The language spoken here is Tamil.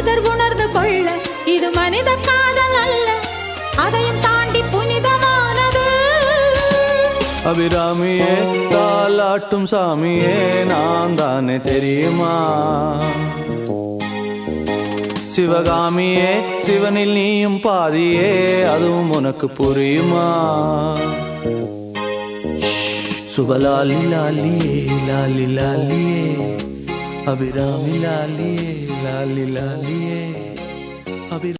மனிதர் உணர்ந்து கொள்ள இது மனித காதல் அல்ல, அதையும் தாண்டி புனிதமானது. அபிராமியே தாலாட்டும் சாமியே நான் தானே தெரியுமா? சிவகாமியே சிவனில் நீயும் பாதியே அதுவும் உனக்கு புரியுமா? சுபலாலி லாலியே லாலி லாலியே அபிராமி லாலியே லாலி லாலியே அபிராமி.